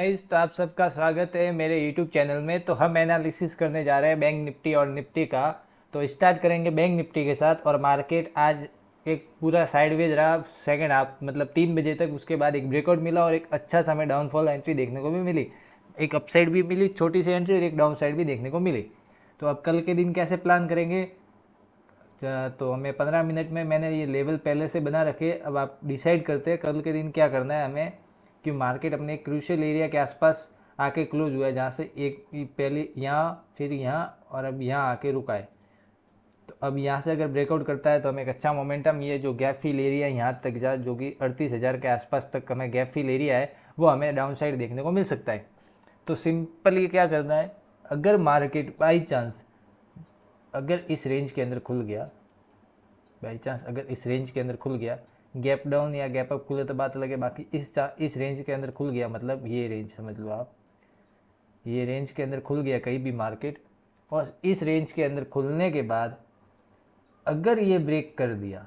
Guys, तो आप सबका स्वागत है मेरे यूट्यूब चैनल में। तो हम एनालिसिस करने जा रहे हैं बैंक निफ्टी और निफ्टी का। तो स्टार्ट करेंगे बैंक निफ्टी के साथ। और मार्केट आज एक पूरा साइडवेज रहा सेकंड हाफ, मतलब 3 बजे तक। उसके बाद एक ब्रेकआउट मिला और एक अच्छा सा हमें डाउनफॉल एंट्री देखने को भी मिली। एक अपसाइड भी मिली छोटी सी एंट्री और एक डाउन साइड भी देखने को मिली। तो अब कल के दिन कैसे प्लान करेंगे? तो हमें 15 मिनट में मैंने ये लेवल पहले से बना रखे। अब आप डिसाइड करते हैं कल के दिन क्या करना है हमें। कि मार्केट अपने क्रूशियल एरिया के आसपास आके क्लोज हुआ है, जहाँ से एक पहले यहाँ फिर यहाँ और अब यहाँ आके रुका है। तो अब यहाँ से अगर ब्रेकआउट करता है तो हमें एक अच्छा मोमेंटम, ये जो गैप फिल एरिया यहाँ तक जा, जो कि 38,000 के आसपास तक हमें गैप फिल एरिया है, वो हमें डाउन साइड देखने को मिल सकता है। तो सिंपली क्या करना है, अगर मार्केट बाई चांस अगर इस रेंज के अंदर खुल गया, बाई चांस अगर इस रेंज के अंदर खुल गया, गैप डाउन या गैप अप खुले तो बात लगे, बाकी इस रेंज के अंदर खुल गया, मतलब ये रेंज समझ लो आप, ये रेंज के अंदर खुल गया कहीं भी मार्केट, और इस रेंज के अंदर खुलने के बाद अगर ये ब्रेक कर दिया,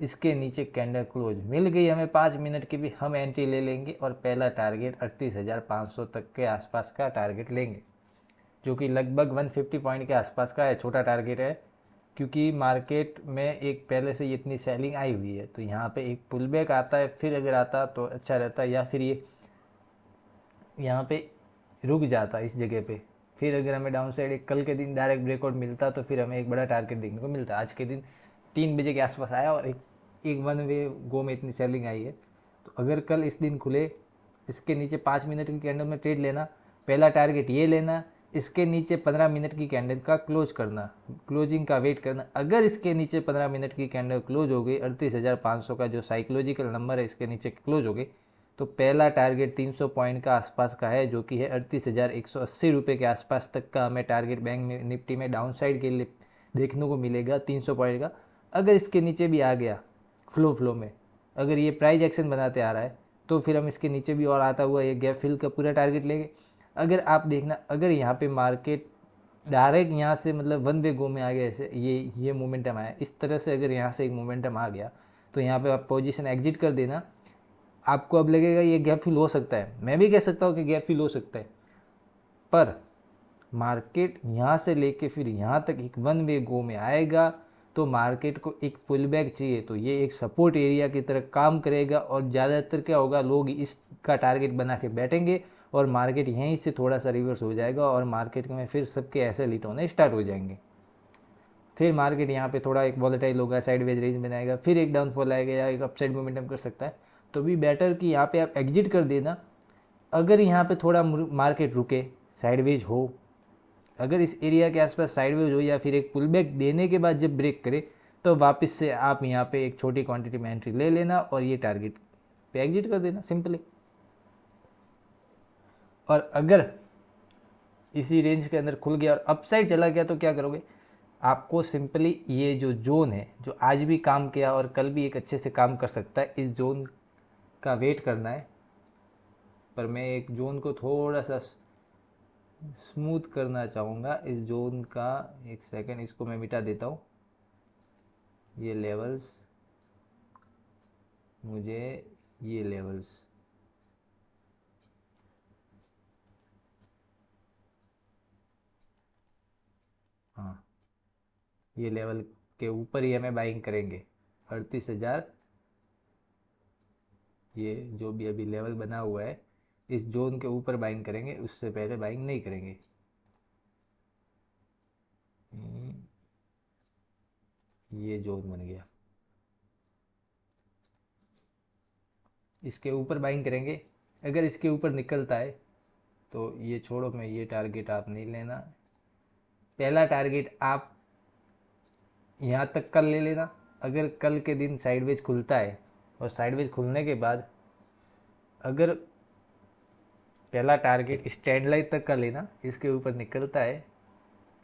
इसके नीचे कैंडल क्लोज मिल गई हमें 5 मिनट की भी, हम एंट्री ले लेंगे और पहला टारगेट 38,500 तक के आसपास का टारगेट लेंगे, जो कि लगभग 150 पॉइंट के आसपास का है, छोटा टारगेट है। क्योंकि मार्केट में एक पहले से इतनी सेलिंग आई हुई है, तो यहाँ पे एक पुल बैक आता है, फिर अगर आता तो अच्छा रहता, या फिर ये यहाँ पे रुक जाता इस जगह पे, फिर अगर हमें डाउन साइड एक कल के दिन डायरेक्ट ब्रेकआउट मिलता तो फिर हमें एक बड़ा टारगेट देखने को मिलता। आज के दिन 3 बजे के आसपास आया और एक वन वे गो में इतनी सेलिंग आई है। तो अगर कल इस दिन खुले, इसके नीचे 5 मिनट की कैंडल में ट्रेड लेना, पहला टारगेट ये लेना, इसके नीचे 15 मिनट की कैंडल का क्लोज करना, क्लोजिंग का वेट करना। अगर इसके नीचे 15 मिनट की कैंडल क्लोज हो गई, 38,500 का जो साइकोलॉजिकल नंबर है, इसके नीचे क्लोज हो गई, तो पहला टारगेट 300 पॉइंट का आसपास का है, जो कि है 38,180 रुपये के आसपास तक का हमें टारगेट बैंक निफ्टी में डाउन साइड के लिए देखने को मिलेगा 300 पॉइंट का। अगर इसके नीचे भी आ गया फ्लो में, अगर ये प्राइस एक्शन बनाते आ रहा है, तो फिर हम इसके नीचे भी और आता हुआ ये गैप फिल का पूरा टारगेट लेंगे। अगर आप देखना, अगर यहाँ पे मार्केट डायरेक्ट यहाँ से मतलब वन वे गो में आ गया, ऐसे ये मोमेंटम आया इस तरह से, अगर यहाँ से एक मोमेंटम आ गया तो यहाँ पे आप पोजीशन एग्जिट कर देना। आपको अब लगेगा ये गैप फिल हो सकता है, मैं भी कह सकता हूँ कि गैप फिल हो सकता है, पर मार्केट यहाँ से लेके फिर यहाँ तक एक वन वे गो में आएगा, तो मार्केट को एक पुल बैक चाहिए, तो ये एक सपोर्ट एरिया की तरह काम करेगा। और ज़्यादातर क्या होगा, लोग इसका टारगेट बना के बैठेंगे और मार्केट यहीं से थोड़ा सा रिवर्स हो जाएगा और मार्केट में फिर सबके ऐसे लिट होने स्टार्ट हो जाएंगे। फिर मार्केट यहाँ पे थोड़ा एक वॉलेटाइल होगा, साइडवेज रेंज बनाएगा, फिर एक डाउनफॉल आएगा या एक अपसाइड मोमेंटम कर सकता है। तो भी बेटर कि यहाँ पे आप एग्जिट कर देना। अगर यहाँ पे थोड़ा मार्केट रुके, साइडवेज हो, अगर इस एरिया के आसपास साइडवेज हो या फिर एक पुल बैक देने के बाद जब ब्रेक करे, तो वापस से आप यहाँ पे एक छोटी क्वांटिटी में एंट्री ले लेना और ये टारगेट पे एग्जिट कर देना सिंपली। और अगर इसी रेंज के अंदर खुल गया और अपसाइड चला गया तो क्या करोगे? आपको सिंपली ये जो जोन है, जो आज भी काम किया और कल भी एक अच्छे से काम कर सकता है, इस जोन का वेट करना है। पर मैं एक जोन को थोड़ा सा स्मूथ करना चाहूँगा, इस जोन का। एक सेकंड, इसको मैं मिटा देता हूँ। ये लेवल्स, मुझे ये लेवल्स, हाँ, ये लेवल के ऊपर ही हमें बाइंग करेंगे 38,000। ये जो भी अभी लेवल बना हुआ है, इस जोन के ऊपर बाइंग करेंगे, उससे पहले बाइंग नहीं करेंगे। ये जोन बन गया, इसके ऊपर बाइंग करेंगे। अगर इसके ऊपर निकलता है तो ये छोड़ो, मैं ये टारगेट आप नहीं लेना। पहला टारगेट आप यहाँ तक कल ले लेना। अगर कल के दिन साइडवेज खुलता है और साइडवेज खुलने के बाद अगर पहला टारगेट स्टैंड लाइन तक का लेना, इसके ऊपर निकलता है,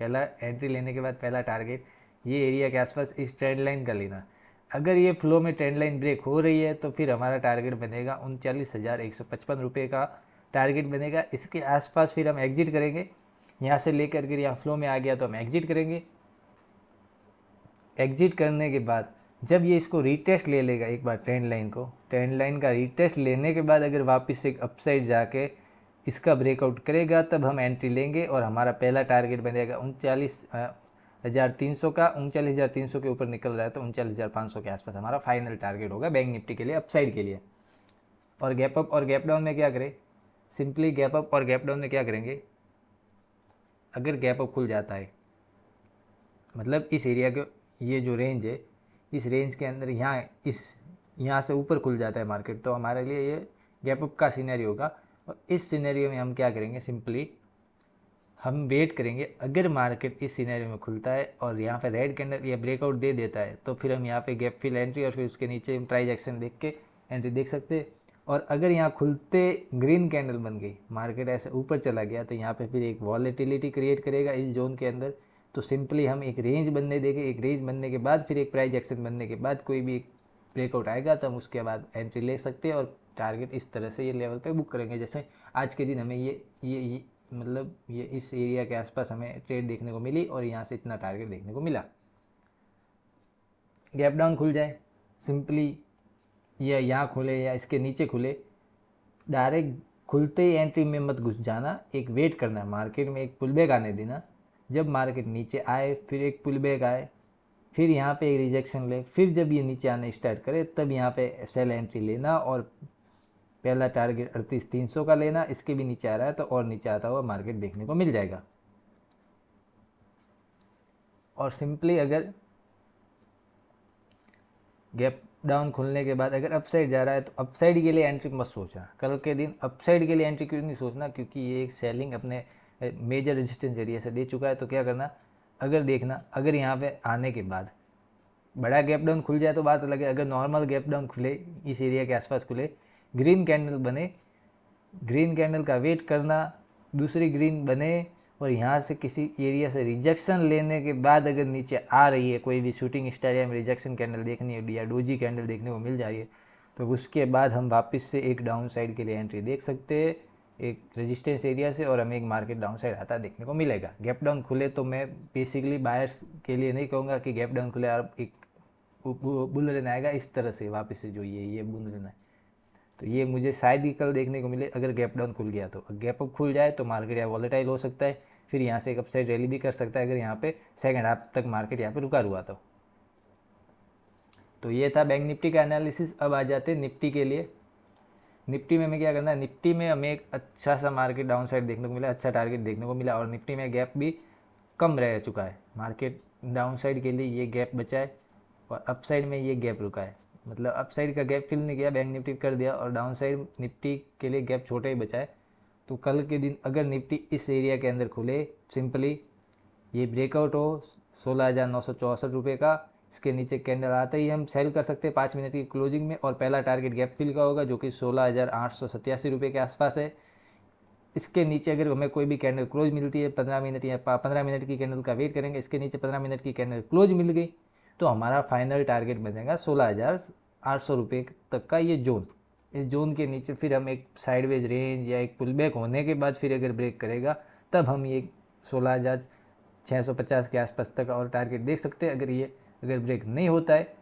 पहला एंट्री लेने के बाद पहला टारगेट ये एरिया के आसपास इस ट्रेंड लाइन का लेना। अगर ये फ्लो में ट्रेंड लाइन ब्रेक हो रही है तो फिर हमारा टारगेट बनेगा 39,155 रुपये का टारगेट बनेगा। इसके आसपास फिर हम एग्जिट करेंगे। यहाँ से लेकर अगर यहाँ फ्लो में आ गया तो हम एग्जिट करेंगे। एग्जिट करने के बाद जब ये इसको रीटेस्ट ले लेगा एक बार ट्रेंड लाइन को, ट्रेंड लाइन का रीटेस्ट लेने के बाद अगर वापस एक अपसाइड जाके इसका ब्रेकआउट करेगा तब हम एंट्री लेंगे और हमारा पहला टारगेट बनेगा 39,300 का। 39,300 के ऊपर निकल रहा है तो 39,500 के आसपास हमारा फाइनल टारगेट होगा बैंक निफ्टी के लिए, अपसाइड के लिए। और गैप अप और गैप डाउन में क्या करें, सिंपली गैप अप और गैप डाउन में क्या करेंगे, अगर गैप अप खुल जाता है मतलब इस एरिया के, ये जो रेंज है इस रेंज के अंदर यहाँ से ऊपर खुल जाता है मार्केट, तो हमारे लिए ये गैप अप का सिनेरियो होगा। और इस सिनेरियो में हम क्या करेंगे, सिंपली हम वेट करेंगे। अगर मार्केट इस सिनेरियो में खुलता है और यहाँ पे रेड कैंडल या ब्रेकआउट दे देता है तो फिर हम यहाँ पे गैप फिल एंट्री और फिर उसके नीचे प्राइस एक्शन देख के एंट्री देख सकते हैं। और अगर यहाँ खुलते ग्रीन कैंडल बन गई, मार्केट ऐसे ऊपर चला गया, तो यहाँ पे फिर एक वॉलेटिलिटी क्रिएट करेगा इस जोन के अंदर। तो सिंपली हम एक रेंज बनने देंगे, एक रेंज बनने के बाद फिर एक प्राइस एक्शन बनने के बाद कोई भी एक ब्रेकआउट आएगा तो हम उसके बाद एंट्री ले सकते हैं और टारगेट इस तरह से ये लेवल पे बुक करेंगे। जैसे आज के दिन हमें ये मतलब ये इस एरिया के आसपास हमें ट्रेड देखने को मिली और यहाँ से इतना टारगेट देखने को मिला। गैप डाउन खुल जाए, सिंपली ये यहाँ खुले या इसके नीचे खुले, डायरेक्ट खुलते ही एंट्री में मत घुस जाना, एक वेट करना, मार्केट में एक पुल बैक आने देना। जब मार्केट नीचे आए फिर एक पुल बैक आए, फिर यहाँ पे एक रिजेक्शन ले, फिर जब ये नीचे आने स्टार्ट करे तब यहाँ पे सेल एंट्री लेना और पहला टारगेट 38,300 का लेना। इसके भी नीचे आ रहा है तो और नीचे आता हुआ मार्केट देखने को मिल जाएगा। और सिंपली अगर गैप डाउन खुलने के बाद अगर अपसाइड जा रहा है तो अपसाइड के लिए एंट्री मत सोचना। कल के दिन अपसाइड के लिए एंट्री क्यों नहीं सोचना, क्योंकि ये एक सेलिंग अपने मेजर रेजिस्टेंस एरिया से दे चुका है। तो क्या करना, अगर देखना अगर यहाँ पे आने के बाद बड़ा गैप डाउन खुल जाए तो बात अलग है। अगर नॉर्मल गैप डाउन खुले, इस एरिया के आसपास खुले, ग्रीन कैंडल बने, ग्रीन कैंडल का वेट करना, दूसरी ग्रीन बने और यहाँ से किसी एरिया से रिजेक्शन लेने के बाद अगर नीचे आ रही है कोई भी शूटिंग स्टार या रिजेक्शन कैंडल देखनी है या डोजी कैंडल देखने को मिल जाए तो उसके बाद हम वापस से एक डाउन साइड के लिए एंट्री देख सकते हैं एक रेजिस्टेंस एरिया से और हमें एक मार्केट डाउन साइड आता देखने को मिलेगा। गैप डाउन खुले तो मैं बेसिकली बायर्स के लिए नहीं कहूँगा कि गैप डाउन खुले और एक बुल रन आएगा इस तरह से वापस से, जो ये बुल रन है तो ये मुझे शायद ही कल देखने को मिले अगर गैप डाउन खुल गया। तो गैप अप खुल जाए तो मार्केट या वॉलेटाइल हो सकता है, फिर यहाँ से एक अपसाइड रैली भी कर सकता है अगर यहाँ पे सेकंड हाफ तक मार्केट यहाँ पे रुका हुआ तो ये था बैंक निफ्टी का एनालिसिस। अब आ जाते हैं निफ्टी के लिए। निफ्टी में हमें क्या करना है, निफ्टी में हमें एक अच्छा सा मार्केट डाउन साइड देखने को मिला, अच्छा टारगेट देखने को मिला और निफ्टी में गैप भी कम रह चुका है। मार्केट डाउन साइड के लिए ये गैप बचा है और अप साइड में ये गैप रुका है, मतलब अप साइड का गैप फिल नहीं किया, बैंक निफ्टी कर दिया और डाउन साइड निफ्टी के लिए गैप छोटा ही बचा है। तो कल के दिन अगर निफ्टी इस एरिया के अंदर खुले, सिंपली ये ब्रेकआउट हो 16,964 रुपये का, इसके नीचे कैंडल आते ही हम सेल कर सकते हैं 5 मिनट की क्लोजिंग में और पहला टारगेट गैप फिल का होगा जो कि 16,887 रुपये के आसपास है। इसके नीचे अगर हमें कोई भी कैंडल क्लोज मिलती है 15 मिनट या 15 मिनट की कैंडल का वेट करेंगे, इसके नीचे 15 मिनट की कैंडल क्लोज मिल गई तो हमारा फाइनल टारगेट बनेगा 16,800 रुपये तक का ये जोन। इस जोन के नीचे फिर हम एक साइडवेज रेंज या एक पुल बैक होने के बाद फिर अगर ब्रेक करेगा तब हम ये 16,650 के आसपास तक और टारगेट देख सकते हैं। अगर ब्रेक नहीं होता है,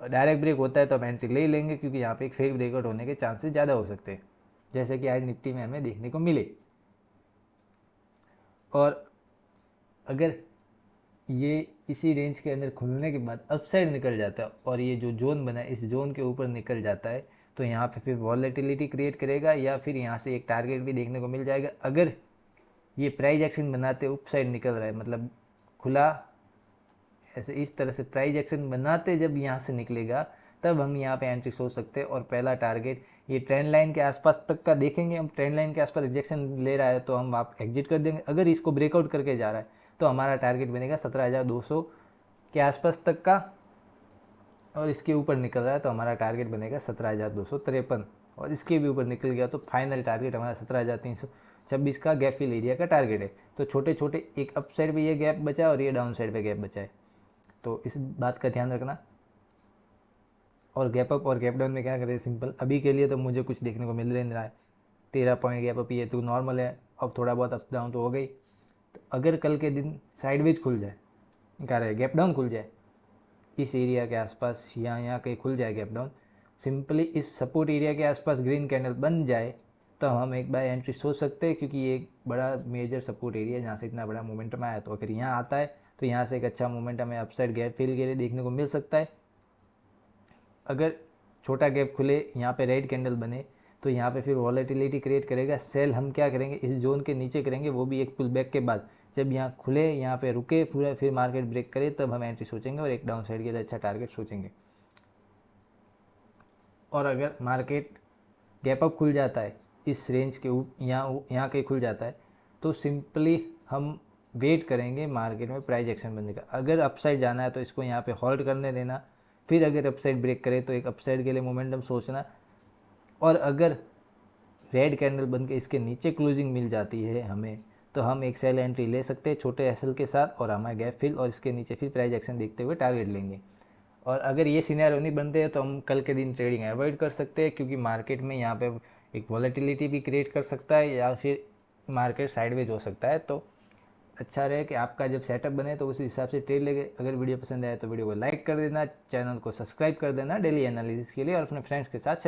डायरेक्ट ब्रेक होता है तो हम एंट्री ले लेंगे क्योंकि यहाँ पे एक फेक ब्रेकआउट होने के चांसेस ज़्यादा हो सकते हैं जैसे कि आज निफ्टी में हमें देखने को मिले। और अगर ये इसी रेंज के अंदर खुलने के बाद अपसाइड निकल जाता है और ये जो जोन बना है इस जोन के ऊपर निकल जाता है तो यहाँ पे फिर वॉलेटिलिटी क्रिएट करेगा या फिर यहाँ से एक टारगेट भी देखने को मिल जाएगा। अगर ये प्राइस एक्शन बनाते अप साइड निकल रहा है, मतलब खुला ऐसे इस तरह से प्राइस एक्शन बनाते जब यहाँ से निकलेगा तब हम यहाँ पे एंट्री सोच सकते हैं और पहला टारगेट ये ट्रेंड लाइन के आसपास तक का देखेंगे। हम ट्रेंड लाइन के आसपास रिजेक्शन ले रहा है तो हम आप एग्जिट कर देंगे। अगर इसको ब्रेकआउट करके जा रहा है तो हमारा टारगेट बनेगा 17,200 के आसपास तक का और इसके ऊपर निकल रहा है तो हमारा टारगेट बनेगा 17,253 और इसके भी ऊपर निकल गया तो फाइनल टारगेट हमारा 17,326 का गैप फिल एरिया का टारगेट है। तो छोटे छोटे एक अप साइड पे ये गैप बचा है और ये डाउन साइड पे गैप बचा है, तो इस बात का ध्यान रखना। और गैप अप और गैप डाउन में क्या करें, सिंपल अभी के लिए तो मुझे कुछ देखने को मिल नहीं रहा है। 13 पॉइंट गैप अप ये तो नॉर्मल है, अब थोड़ा बहुत अप डाउन तो हो गई। तो अगर कल के दिन साइडवेज खुल जाए, क्या रहे गैप डाउन खुल जाए इस एरिया के आसपास यहाँ कहीं खुल जाए गैप डाउन, सिंपली इस सपोर्ट एरिया के आसपास ग्रीन कैंडल बन जाए तो हम एक बार एंट्री सोच सकते हैं, क्योंकि ये एक बड़ा मेजर सपोर्ट एरिया है जहाँ से इतना बड़ा मोमेंटम आया। तो अगर यहाँ आता है तो यहाँ से एक अच्छा मोमेंटम हमें अपसाइड गैप फिल के लिए देखने को मिल सकता है। अगर छोटा गैप खुले, यहाँ पे रेड कैंडल बने, तो यहाँ पे फिर वॉलेटिलिटी क्रिएट करेगा। सेल हम क्या करेंगे, इस जोन के नीचे करेंगे, वो भी एक पुल बैक के बाद। जब यहाँ खुले, यहाँ पे रुके पूरा, फिर मार्केट ब्रेक करे, तब हम एंट्री सोचेंगे और एक डाउन साइड के लिए अच्छा टारगेट सोचेंगे। और अगर मार्केट गैप अप खुल जाता है इस रेंज के यहाँ कहीं खुल जाता है, तो सिंपली हम वेट करेंगे मार्केट में प्राइस एक्शन बनने का। अगर अपसाइड जाना है तो इसको यहाँ पे होल्ड करने देना, फिर अगर अपसाइड ब्रेक करे तो एक अपसाइड के लिए मोमेंटम सोचना। और अगर रेड कैंडल बन के इसके नीचे क्लोजिंग मिल जाती है हमें, तो हम एक सेल एंट्री ले सकते हैं छोटे एसएल के साथ, और हमारा गैप फिल और इसके नीचे फिर प्राइस एक्शन देखते हुए टारगेट लेंगे। और अगर ये सिनेरियो नहीं बनते हैं तो हम कल के दिन ट्रेडिंग अवॉइड कर सकते हैं, क्योंकि मार्केट में यहाँ पे एक वॉलेटिलिटी भी क्रिएट कर सकता है या फिर मार्केट साइडवेज हो सकता है। तो अच्छा रहे कि आपका जब सेटअप बने तो उस हिसाब से ट्रेड लेंगे। अगर वीडियो पसंद आए तो वीडियो को लाइक कर देना, चैनल को सब्सक्राइब कर देना डेली एनालिसिस के लिए, और अपने फ्रेंड्स के साथ